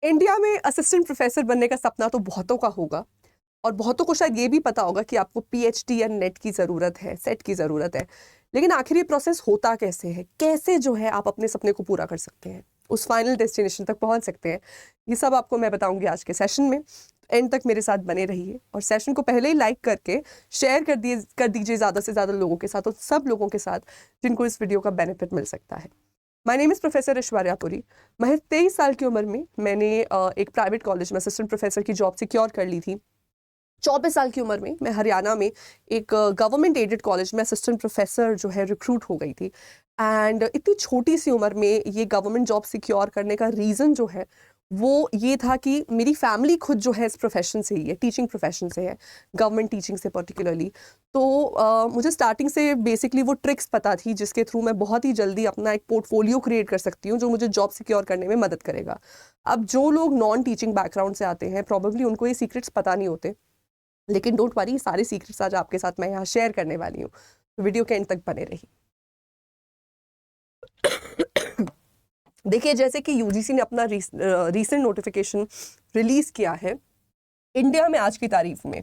India में assistant professor बनने का सपना तो बहुतों का होगा, और बहुतों को शायद ये भी पता होगा कि आपको पीएचडी या नेट की ज़रूरत है, सेट की ज़रूरत है। लेकिन आखिर ये प्रोसेस होता कैसे है, कैसे जो है आप अपने सपने को पूरा कर सकते हैं, उस फाइनल डेस्टिनेशन तक पहुंच सकते हैं, ये सब आपको मैं बताऊंगी आज के सेशन में। एंड तक मेरे साथ बने रहिए, और सेशन को पहले ही लाइक करके शेयर कर दीजिए ज़्यादा से ज़्यादा लोगों के साथ, और सब लोगों के साथ जिनको इस वीडियो का बेनिफिट मिल सकता है। My name is professor Aishwarya Puri. महज 23 साल की उम्र में मैंने एक प्राइवेट कॉलेज में असिस्टेंट प्रोफेसर की जॉब सिक्योर कर ली थी। 24 साल की उम्र में मैं हरियाणा में एक गवर्नमेंट एडेड कॉलेज में असिस्टेंट प्रोफेसर जो है रिक्रूट हो गई थी। एंड इतनी छोटी सी उम्र में ये गवर्नमेंट जॉब सिक्योर करने का रीज़न जो है वो ये था कि मेरी फैमिली खुद जो है इस प्रोफेशन से ही है, टीचिंग प्रोफेशन से है, गवर्नमेंट टीचिंग से पर्टिकुलरली। तो मुझे स्टार्टिंग से बेसिकली वो ट्रिक्स पता थी जिसके थ्रू मैं बहुत ही जल्दी अपना एक पोर्टफोलियो क्रिएट कर सकती हूँ जो मुझे जॉब सिक्योर करने में मदद करेगा। अब जो लोग नॉन टीचिंग बैकग्राउंड से आते हैं प्रॉब्लली उनको ये सीक्रेट्स पता नहीं होते, लेकिन डोंट वरी, सारे सीक्रेट्स आज आपके साथ मैं यहाँ शेयर करने वाली हूँ, तो वीडियो के एंड तक बने रही। देखिए, जैसे कि यूजीसी ने अपना रीसेंट नोटिफिकेशन रिलीज किया है, इंडिया में आज की तारीख में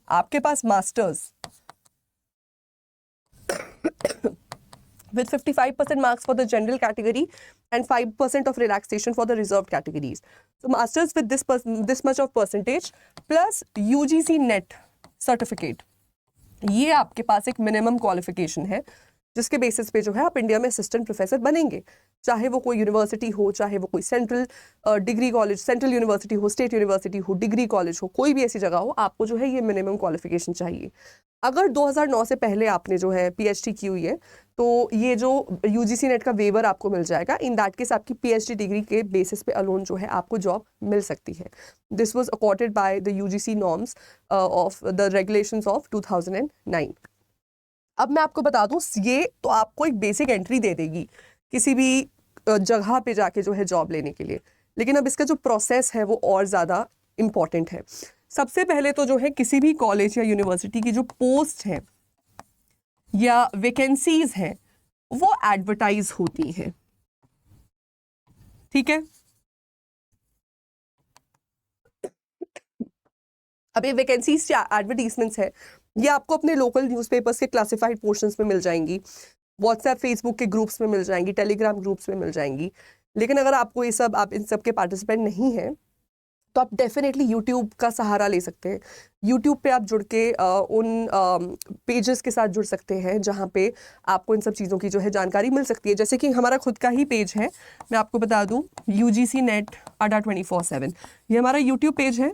आपके पास masters with 55% marks for the general category and 5% of relaxation for the reserved categories. So masters with this much of percentage plus UGC net certificate, ये आपके पास एक मिनिमम क्वालिफिकेशन है जिसके बेसिस पे जो है आप इंडिया में असिस्टेंट प्रोफेसर बनेंगे। चाहे वो कोई यूनिवर्सिटी हो, चाहे वो कोई central degree college, central university हो, स्टेट यूनिवर्सिटी हो, डिग्री कॉलेज हो, कोई भी ऐसी जगह हो, आपको जो है ये मिनिमम क्वालिफिकेशन चाहिए। अगर 2009 से पहले आपने जो है पीएचडी की हुई है तो ये जो यूजीसी नेट का वेवर आपको मिल जाएगा। इन दैट केस आपकी पीएचडी डिग्री के बेसिस पे अलोन जो है आपको जॉब मिल सकती है। This was accorded by the UGC norms of the regulations of 2009। अब मैं आपको बता दूं, ये तो आपको एक बेसिक एंट्री दे देगी किसी भी जगह पे जाके जो है जॉब लेने के लिए, लेकिन अब इसका जो प्रोसेस है वो और ज़्यादा इम्पॉर्टेंट है। सबसे पहले तो जो है किसी भी कॉलेज या यूनिवर्सिटी की जो पोस्ट है या वैकेंसीज हैं वो एडवर्टाइज होती हैं, ठीक है। अब ये वैकेंसीज या एडवर्टीजमेंट्स है, ये आपको अपने लोकल न्यूज़पेपर्स के क्लासिफाइड पोर्शंस में मिल जाएंगी, व्हाट्सएप फेसबुक के ग्रुप्स में मिल जाएंगी, टेलीग्राम ग्रुप्स में मिल जाएंगी। लेकिन अगर आपको ये सब, आप इन सब के पार्टिसिपेंट नहीं हैं तो आप डेफिनेटली यूट्यूब का सहारा ले सकते हैं। यूट्यूब पे आप जुड़ के उन पेजेस के साथ जुड़ सकते हैं जहाँ पे आपको इन सब चीज़ों की जो है जानकारी मिल सकती है। जैसे कि हमारा खुद का ही पेज है, मैं आपको बता दूँ, UGC नेट अड्डा 24/7, ये हमारा यूट्यूब पेज है,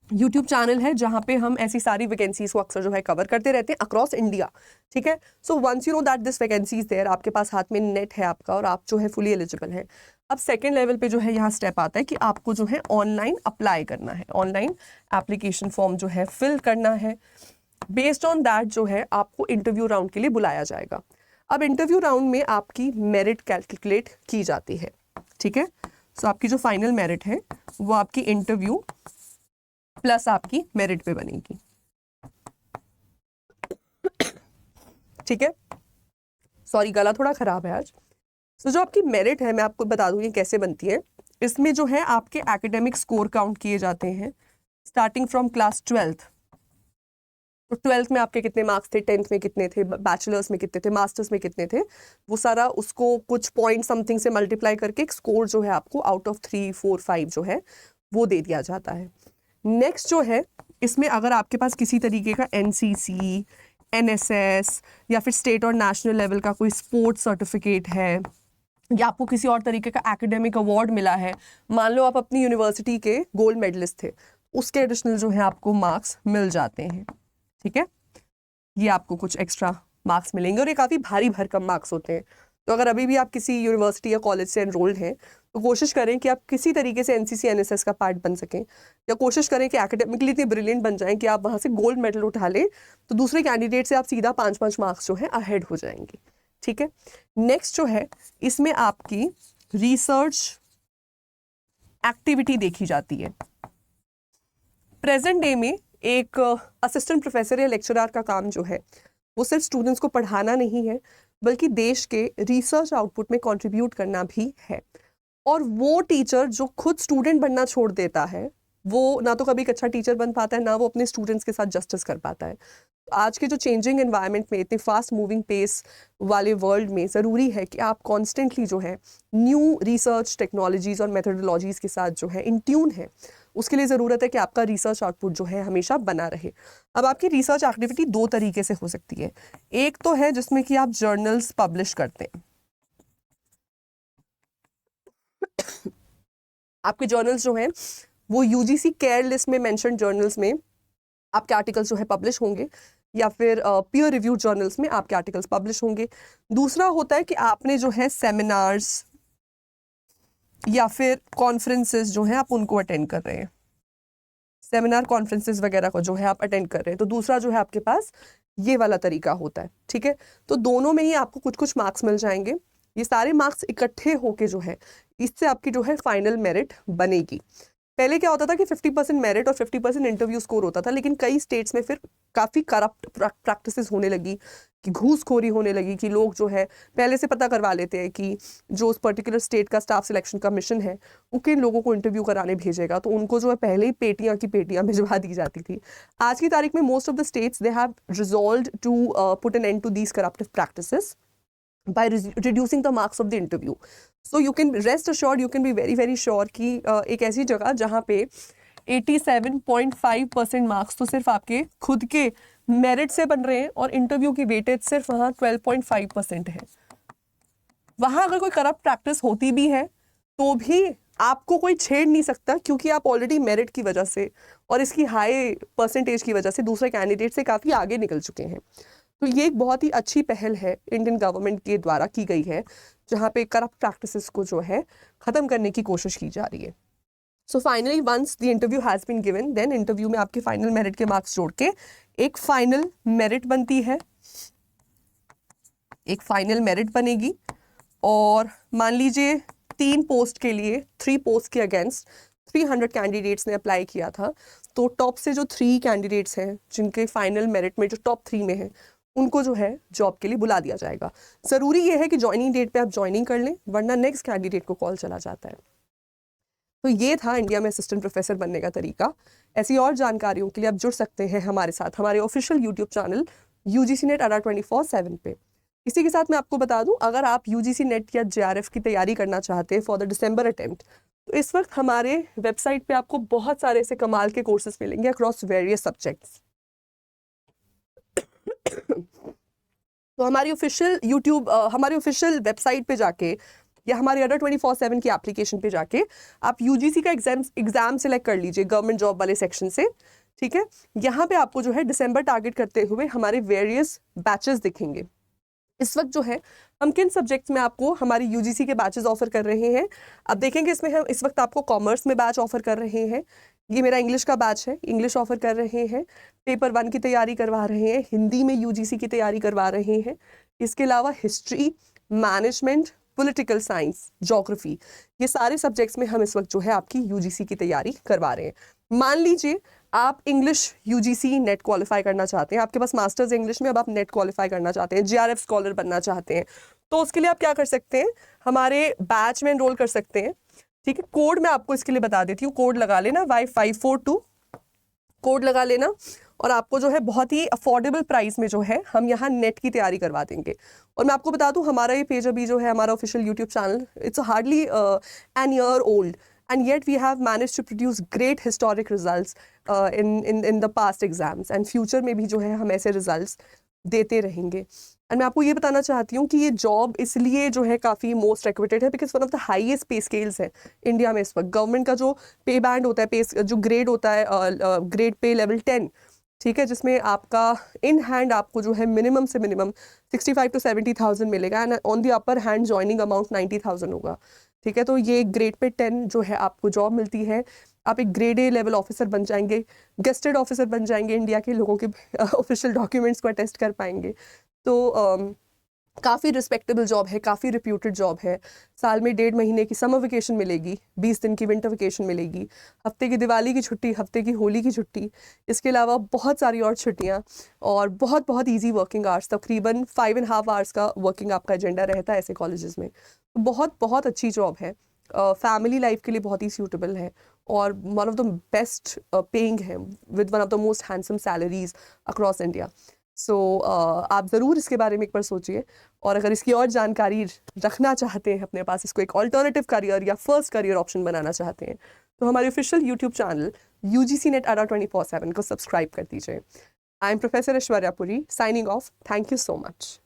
यूट्यूब चैनल है जहाँ पे हम ऐसी सारी वैकेंसीज को अक्सर जो है कवर करते रहते हैं अक्रॉस इंडिया, ठीक है। So once you know that this vacancy is there, आपके पास हाथ में नेट है आपका और आप जो है फुली एलिजिबल है। अब सेकेंड लेवल पे जो है यहाँ स्टेप आता है कि आपको जो है ऑनलाइन अप्लाई करना है, ऑनलाइन एप्लीकेशन फॉर्म जो है फिल करना है। बेस्ड ऑन दैट जो है आपको इंटरव्यू राउंड के लिए बुलाया जाएगा। अब इंटरव्यू राउंड में आपकी मेरिट कैलकुलेट की जाती है, ठीक है। सो आपकी जो फाइनल मेरिट है वो आपकी इंटरव्यू प्लस आपकी मेरिट पे बनेगी, ठीक है। सॉरी, गला थोड़ा खराब है आज। तो जो आपकी मेरिट है मैं आपको बता दूं ये कैसे बनती है। इसमें जो है आपके एकेडमिक स्कोर काउंट किए जाते हैं स्टार्टिंग फ्रॉम क्लास 12th। तो 12th में आपके कितने मार्क्स थे, 10th में कितने थे, बैचलर्स में कितने थे, मास्टर्स में कितने थे, वो सारा उसको कुछ पॉइंट समथिंग से मल्टीप्लाई करके एक स्कोर जो है आपको आउट ऑफ 3, 4, 5 जो है वो दे दिया जाता है। नेक्स्ट जो है, इसमें अगर आपके पास किसी तरीके का NCC, NSS या फिर स्टेट और नेशनल लेवल का कोई स्पोर्ट्स सर्टिफिकेट है या आपको किसी और तरीके का एकेडमिक अवार्ड मिला है, मान लो आप अपनी यूनिवर्सिटी के गोल्ड मेडलिस्ट थे, उसके एडिशनल जो है आपको मार्क्स मिल जाते हैं, ठीक है। ये आपको कुछ एक्स्ट्रा मार्क्स मिलेंगे और ये काफ़ी भारी भरकम मार्क्स होते हैं। तो अगर अभी भी आप किसी यूनिवर्सिटी या कॉलेज से एनरोल्ड हैं तो कोशिश करें कि आप किसी तरीके से NCC NSS का पार्ट बन सकें, या कोशिश करें कि एकेडमिकली इतने ब्रिलियंट बन जाएं कि आप वहाँ से गोल्ड मेडल उठा लें, तो दूसरे कैंडिडेट से आप सीधा 5-5 मार्क्स जो है अहेड हो जाएंगे, ठीक है। नेक्स्ट जो है, इसमें आपकी रिसर्च एक्टिविटी देखी जाती है। प्रेजेंट डे में एक असिस्टेंट प्रोफेसर या लेक्चरर का काम जो है वो सिर्फ स्टूडेंट्स को पढ़ाना नहीं है, बल्कि देश के रिसर्च आउटपुट में कंट्रीब्यूट करना भी है। और वो टीचर जो खुद स्टूडेंट बनना छोड़ देता है, वो ना तो कभी एक अच्छा टीचर बन पाता है, ना वो अपने स्टूडेंट्स के साथ जस्टिस कर पाता है। आज के जो चेंजिंग एनवायरनमेंट में, इतने फास्ट मूविंग पेस वाले वर्ल्ड में ज़रूरी है कि आप कॉन्स्टेंटली जो है न्यू रिसर्च टेक्नोलॉजीज़ और मेथडोलॉजीज़ के साथ जो है इन ट्यून है। उसके लिए ज़रूरत है कि आपका रिसर्च आउटपुट जो है हमेशा बना रहे। अब आपकी रिसर्च एक्टिविटी दो तरीके से हो सकती है। एक तो है जिसमें कि आप जर्नल्स पब्लिश करते हैं। आपके जर्नल्स जो हैं वो यूजीसी केयर लिस्ट में मेंशन जर्नल्स में आपके आर्टिकल्स जो है पब्लिश होंगे, या फिर पीयर रिव्यू जर्नल्स में आपके आर्टिकल्स पब्लिश होंगे। दूसरा होता है कि आपने जो है सेमिनार्स या फिर कॉन्फ्रेंसेस जो है आप उनको अटेंड कर रहे हैं, सेमिनार कॉन्फ्रेंसेस वगैरह को जो है आप अटेंड कर रहे हैं, तो दूसरा जो है आपके पास ये वाला तरीका होता है। ठीक है, तो दोनों में ही आपको कुछ कुछ मार्क्स मिल जाएंगे। ये सारे मार्क्स इकट्ठे होके जो है इससे आपकी जो है फाइनल मेरिट बनेगी। पहले क्या होता था कि 50% मेरिट और 50% इंटरव्यू स्कोर होता था, लेकिन कई स्टेट्स में फिर काफ़ी करप्ट प्रैक्टिसेस होने लगी, कि घूसखोरी होने लगी, कि लोग जो है पहले से पता करवा लेते हैं कि जो उस पर्टिकुलर स्टेट का स्टाफ सिलेक्शन कमीशन है वो किन लोगों को इंटरव्यू कराने भेजेगा, तो उनको जो है पहले ही पेटियां की पेटियां भिजवा दी जाती थी। आज की तारीख में most of the states they have resolved to put an end to these corruptive practices by reducing the marks of the interview. So you can rest assured, you can be very very sure कि एक ऐसी जगह जहाँ पे 87.5% marks तो सिर्फ आपके खुद के मेरिट से बन रहे हैं और इंटरव्यू की वेटेज सिर्फ वहाँ 12.5% है। वहाँ अगर कोई करप्ट प्रैक्टिस होती भी है तो भी आपको कोई छेड़ नहीं सकता, क्योंकि आप ऑलरेडी मेरिट की वजह से और इसकी हाई परसेंटेज की वजह से दूसरे कैंडिडेट से काफ़ी आगे निकल चुके हैं। तो ये एक बहुत ही अच्छी पहल है इंडियन गवर्नमेंट के द्वारा की गई है, जहाँ पे करप्ट प्रैक्टिसेस को जो है ख़त्म करने की कोशिश की जा रही है। So finally once the interview has been given, then interview में आपके फाइनल मेरिट के मार्क्स जोड़ के एक फाइनल मेरिट बनती है, एक फाइनल मेरिट बनेगी। और मान लीजिए 3 पोस्ट के लिए, 3 पोस्ट के अगेंस्ट 300 कैंडिडेट्स ने अप्लाई किया था, तो टॉप से जो 3 कैंडिडेट्स हैं जिनके फाइनल मेरिट में जो टॉप 3 में हैं उनको जो है जॉब के लिए बुला दिया जाएगा। ज़रूरी ये है कि ज्वाइनिंग डेट पे आप ज्वाइनिंग कर लें, वरना नेक्स्ट कैंडिडेट को कॉल चला जाता है। तो ये था इंडिया में असिस्टेंट प्रोफेसर बनने का तरीका। ऐसी और जानकारियों के लिए आप जुड़ सकते हैं हमारे साथ हमारे official YouTube channel UGC net अड्डा 24/7 पे। इसी के साथ मैं आपको बता दूं, अगर आप UGC नेट या JRF की तैयारी करना चाहते हैं फॉर द दिसंबर अटेम्प्ट, तो इस वक्त हमारे वेबसाइट पे आपको बहुत सारे ऐसे कमाल के कोर्सेज मिलेंगे अक्रॉस वेरियस सब्जेक्ट्स। तो हमारी ऑफिशियल हमारी ऑफिशियल वेबसाइट पे जाके या हमारे अड्डा 24/7 की एप्लीकेशन पे जाके आप UGC का एग्जाम सिलेक्ट कर लीजिए गवर्नमेंट जॉब वाले सेक्शन से। ठीक है, यहाँ पे आपको जो है दिसंबर टारगेट करते हुए हमारे वेरियस बैचेस दिखेंगे। इस वक्त जो है हम किन सब्जेक्ट्स में आपको हमारी UGC के बैचेस ऑफर कर रहे हैं, अब देखेंगे इसमें हम इस वक्त आपको कॉमर्स में बैच ऑफर कर रहे हैं। ये मेरा इंग्लिश का बैच है, इंग्लिश ऑफर कर रहे हैं, पेपर 1 की तैयारी करवा रहे हैं, हिंदी में UGC की तैयारी करवा रहे हैं। इसके अलावा history, management, political science, geography, ये सारे सब्जेक्ट्स में हम इस वक्त जो है आपकी UGC की तैयारी करवा रहे हैं। मान लीजिए आप इंग्लिश UGC नेट क्वालिफाई करना चाहते हैं, आपके पास मास्टर्स इंग्लिश में, अब आप नेट क्वालिफाई करना चाहते हैं, JRF स्कॉलर बनना चाहते हैं, तो उसके लिए आप क्या कर सकते हैं, हमारे बैच में एनरोल कर सकते हैं। ठीक है, कोड मैं आपको इसके लिए बता देती हूँ, कोड लगा लेना Y542, कोड लगा लेना, और आपको जो है बहुत ही अफोर्डेबल प्राइस में जो है हम यहाँ नेट की तैयारी करवा देंगे। और मैं आपको बता दूँ, हमारा ये पेज अभी जो है हमारा official YouTube channel, it's hardly an year old, and yet we have managed to produce great historic results in the past exams, and future में भी जो है हम ऐसे results देते रहेंगे। और मैं आपको ये बताना चाहती हूँ कि ये जॉब इसलिए जो है काफ़ी मोस्ट रिक्वेटेड है because one of the highest पे स्केल्स है इंडिया में इस वक्त। गवर्नमेंट का जो पे बैंड होता है, पे जो ग्रेड होता है, ग्रेड पे लेवल 10, ठीक है, जिसमें आपका इन हैंड आपको जो है मिनिमम से मिनिमम 65 to 70,000 मिलेगा, and on the upper hand joining amount 90,000 होगा। ठीक है, तो ये ग्रेड पे 10 जो है आपको जॉब मिलती है, आप एक ग्रेड A लेवल ऑफिसर बन जाएंगे, गेस्टेड ऑफिसर बन जाएंगे, इंडिया के लोगों के ऑफिशियल डॉक्यूमेंट्स को अटेस्ट कर पाएंगे। तो काफ़ी रिस्पेक्टेबल जॉब है, काफ़ी रिप्यूटेड जॉब है। साल में 1.5 महीने की समर वेकेशन मिलेगी, 20 दिन की विंटर वेकेशन मिलेगी, हफ्ते की दिवाली की छुट्टी, हफ्ते की होली की छुट्टी, इसके अलावा बहुत सारी और छुट्टियां, और बहुत बहुत इजी वर्किंग आवर्स, तकरीबन 5.5 आवर्स का वर्किंग आपका एजेंडा रहता है ऐसे कॉलेजेस में। बहुत बहुत अच्छी जॉब है। फैमिली लाइफ के लिए बहुत ही सूटेबल है और one of the best paying है with one of the most handsome salaries across India. So आप ज़रूर इसके बारे में एक बार सोचिए, और अगर इसकी और जानकारी रखना चाहते हैं अपने पास, इसको एक ऑल्टरनेटिव करियर या फर्स्ट करियर ऑप्शन बनाना चाहते हैं, तो हमारे official YouTube channel UGC NET ADA 24/7 को सब्सक्राइब कर दीजिए। I am professor Aishwarya Puri, signing off. Thank you so much.